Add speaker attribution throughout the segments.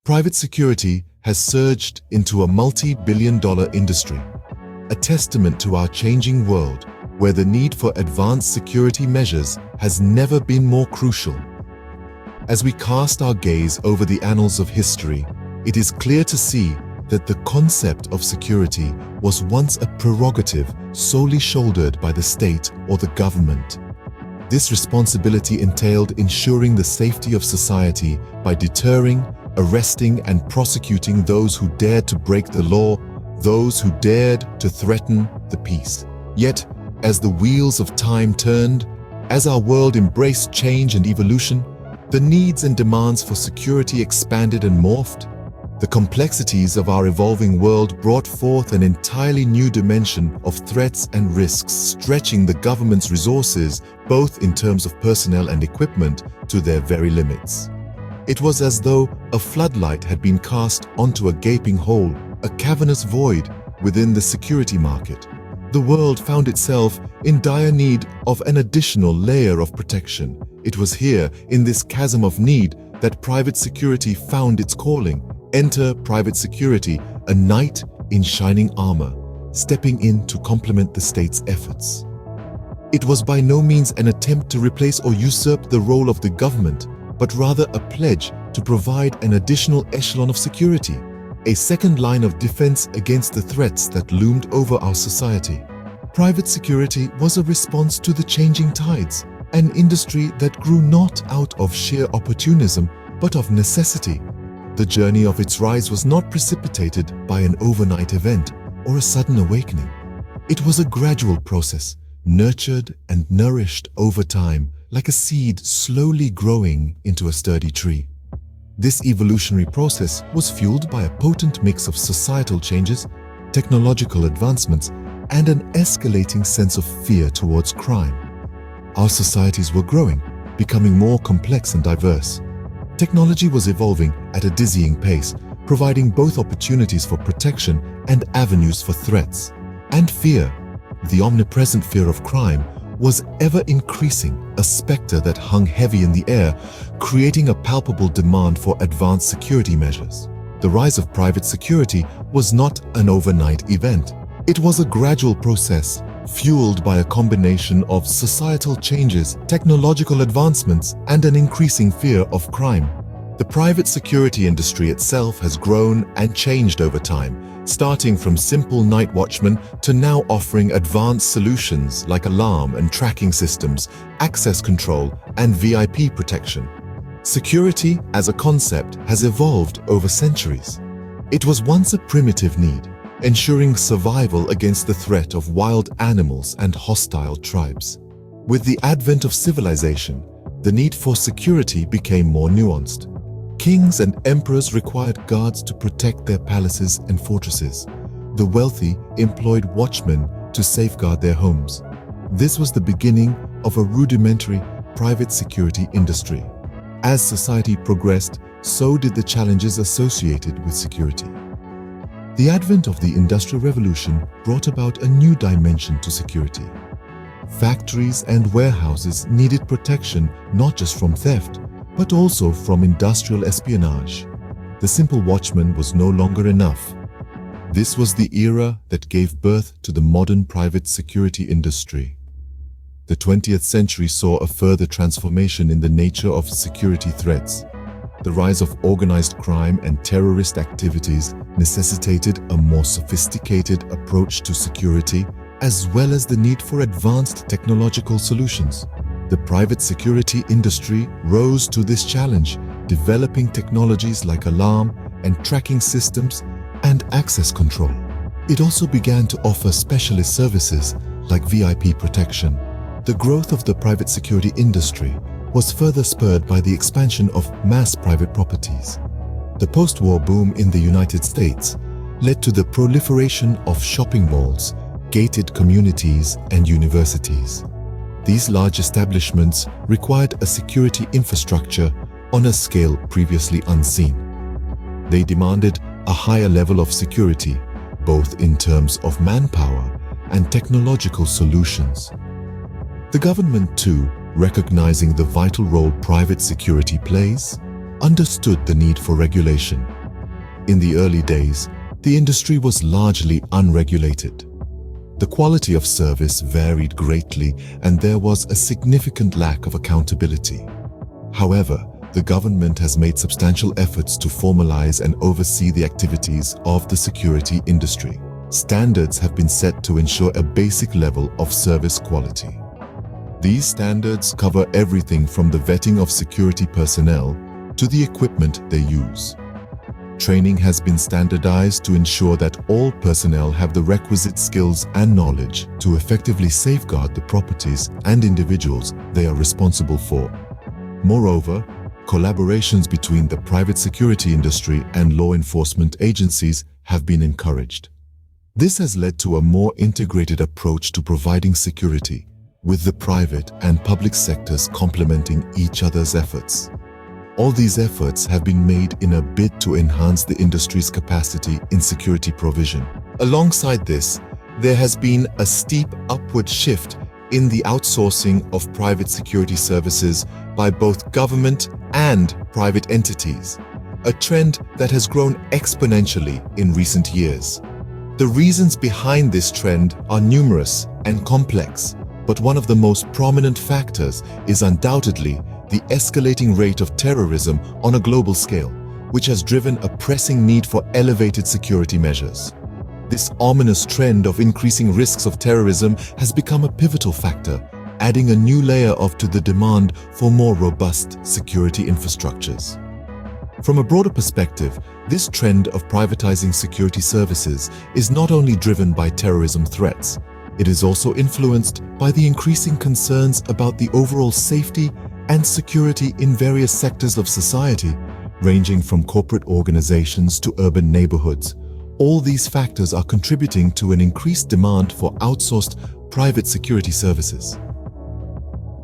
Speaker 1: Private security has surged into a multi-billion-dollar industry, a testament to our changing world where the need for advanced security measures has never been more crucial. As we cast our gaze over the annals of history, it is clear to see that the concept of security was once a prerogative solely shouldered by the state or the government. This responsibility entailed ensuring the safety of society by deterring, arresting, and prosecuting those who dared to break the law, those who dared to threaten the peace. Yet, as the wheels of time turned, as our world embraced change and evolution, the needs and demands for security expanded and morphed. The complexities of our evolving world brought forth an entirely new dimension of threats and risks, stretching the government's resources, both in terms of personnel and equipment, to their very limits. It was as though a floodlight had been cast onto a gaping hole, a cavernous void within the security market. The world found itself in dire need of an additional layer of protection. It was here, in this chasm of need, that private security found its calling. Enter private security, a knight in shining armor, stepping in to complement the state's efforts. It was by no means an attempt to replace or usurp the role of the government, but rather a pledge to provide an additional echelon of security, a second line of defense against the threats that loomed over our society. Private security was a response to the changing tides, an industry that grew not out of sheer opportunism, but of necessity. The journey of its rise was not precipitated by an overnight event or a sudden awakening. It was a gradual process, nurtured and nourished over time, like a seed slowly growing into a sturdy tree. This evolutionary process was fueled by a potent mix of societal changes, technological advancements, and an escalating sense of fear towards crime. Our societies were growing, becoming more complex and diverse. Technology was evolving at a dizzying pace, providing both opportunities for protection and avenues for threats. And fear, the omnipresent fear of crime, was ever increasing, a specter that hung heavy in the air, creating a palpable demand for advanced security measures. The rise of private security was not an overnight event. It was a gradual process, fueled by a combination of societal changes, technological advancements, and an increasing fear of crime. The private security industry itself has grown and changed over time, starting from simple night watchmen to now offering advanced solutions like alarm and tracking systems, access control, and VIP protection. Security as a concept has evolved over centuries. It was once a primitive need, ensuring survival against the threat of wild animals and hostile tribes. With the advent of civilization, the need for security became more nuanced. Kings and emperors required guards to protect their palaces and fortresses. The wealthy employed watchmen to safeguard their homes. This was the beginning of a rudimentary private security industry. As society progressed, so did the challenges associated with security. The advent of the Industrial Revolution brought about a new dimension to security. Factories and warehouses needed protection not just from theft, but also from industrial espionage. The simple watchman was no longer enough. This was the era that gave birth to the modern private security industry. The 20th century saw a further transformation in the nature of security threats. The rise of organized crime and terrorist activities necessitated a more sophisticated approach to security, as well as the need for advanced technological solutions. The private security industry rose to this challenge, developing technologies like alarm and tracking systems and access control. It also began to offer specialist services like VIP protection. The growth of the private security industry was further spurred by the expansion of mass private properties. The post-war boom in the United States led to the proliferation of shopping malls, gated communities, and universities. These large establishments required a security infrastructure on a scale previously unseen. They demanded a higher level of security, both in terms of manpower and technological solutions. The government, too, recognizing the vital role private security plays, understood the need for regulation. In the early days, the industry was largely unregulated. The quality of service varied greatly, and there was a significant lack of accountability. However, the government has made substantial efforts to formalize and oversee the activities of the security industry. Standards have been set to ensure a basic level of service quality. These standards cover everything from the vetting of security personnel to the equipment they use. Training has been standardized to ensure that all personnel have the requisite skills and knowledge to effectively safeguard the properties and individuals they are responsible for. Moreover, collaborations between the private security industry and law enforcement agencies have been encouraged. This has led to a more integrated approach to providing security, with the private and public sectors complementing each other's efforts. All these efforts have been made in a bid to enhance the industry's capacity in security provision. Alongside this, there has been a steep upward shift in the outsourcing of private security services by both government and private entities, a trend that has grown exponentially in recent years. The reasons behind this trend are numerous and complex, but one of the most prominent factors is undoubtedly the escalating rate of terrorism on a global scale, which has driven a pressing need for elevated security measures. This ominous trend of increasing risks of terrorism has become a pivotal factor, adding a new layer to the demand for more robust security infrastructures. From a broader perspective, this trend of privatizing security services is not only driven by terrorism threats, it is also influenced by the increasing concerns about the overall safety and security in various sectors of society, ranging from corporate organizations to urban neighborhoods. All these factors are contributing to an increased demand for outsourced private security services.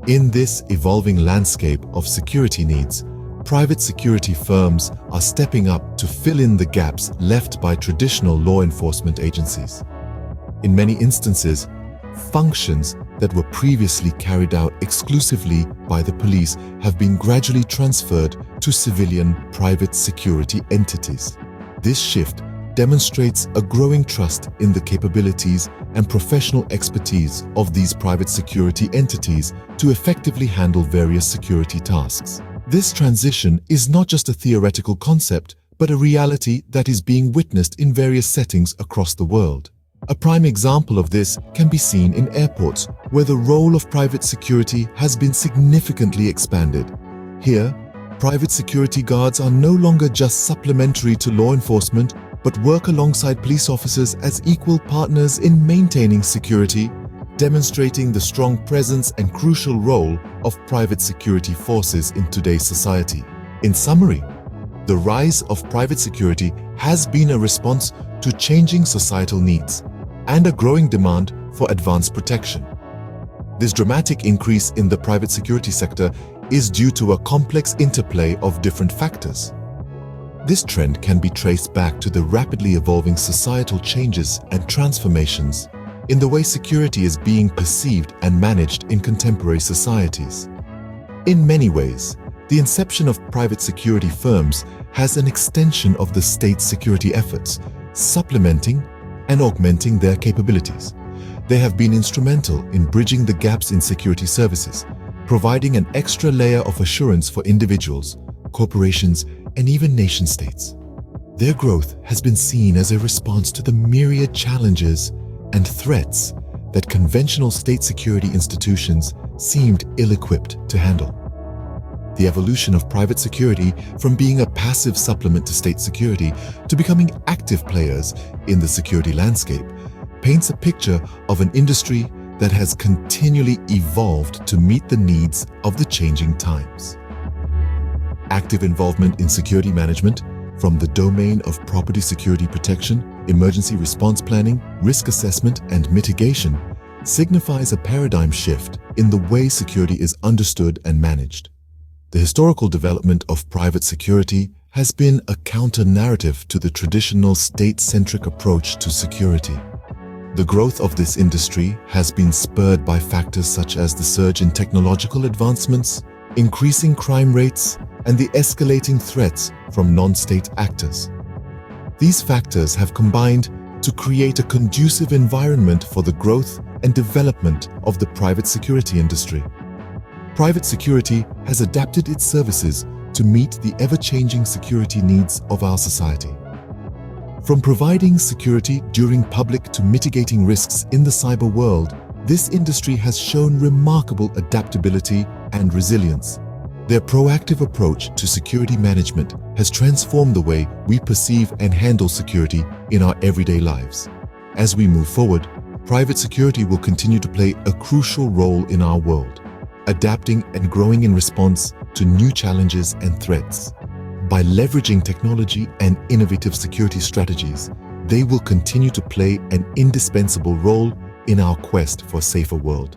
Speaker 1: In this evolving landscape of security needs, private security firms are stepping up to fill in the gaps left by traditional law enforcement agencies. In many instances, functions that were previously carried out exclusively by the police have been gradually transferred to civilian private security entities. This shift demonstrates a growing trust in the capabilities and professional expertise of these private security entities to effectively handle various security tasks. This transition is not just a theoretical concept, but a reality that is being witnessed in various settings across the world. A prime example of this can be seen in airports, where the role of private security has been significantly expanded. Here, private security guards are no longer just supplementary to law enforcement, but work alongside police officers as equal partners in maintaining security, demonstrating the strong presence and crucial role of private security forces in today's society. In summary, the rise of private security has been a response to changing societal needs and a growing demand for advanced protection. This dramatic increase in the private security sector is due to a complex interplay of different factors. This trend can be traced back to the rapidly evolving societal changes and transformations in the way security is being perceived and managed in contemporary societies. In many ways, the inception of private security firms has an extension of the state's security efforts, supplementing and augmenting their capabilities. They have been instrumental in bridging the gaps in security services, providing an extra layer of assurance for individuals, corporations, and even nation-states. Their growth has been seen as a response to the myriad challenges and threats that conventional state security institutions seemed ill-equipped to handle. The evolution of private security from being a passive supplement to state security to becoming active players in the security landscape paints a picture of an industry that has continually evolved to meet the needs of the changing times. Active involvement in security management, from the domain of property security protection, emergency response planning, risk assessment, and mitigation, signifies a paradigm shift in the way security is understood and managed. The historical development of private security has been a counter-narrative to the traditional state-centric approach to security. The growth of this industry has been spurred by factors such as the surge in technological advancements, increasing crime rates, and the escalating threats from non-state actors. These factors have combined to create a conducive environment for the growth and development of the private security industry. Private security has adapted its services to meet the ever-changing security needs of our society. From providing security during public to mitigating risks in the cyber world, this industry has shown remarkable adaptability and resilience. Their proactive approach to security management has transformed the way we perceive and handle security in our everyday lives. As we move forward, private security will continue to play a crucial role in our world, adapting and growing in response to new challenges and threats. By leveraging technology and innovative security strategies, they will continue to play an indispensable role in our quest for a safer world.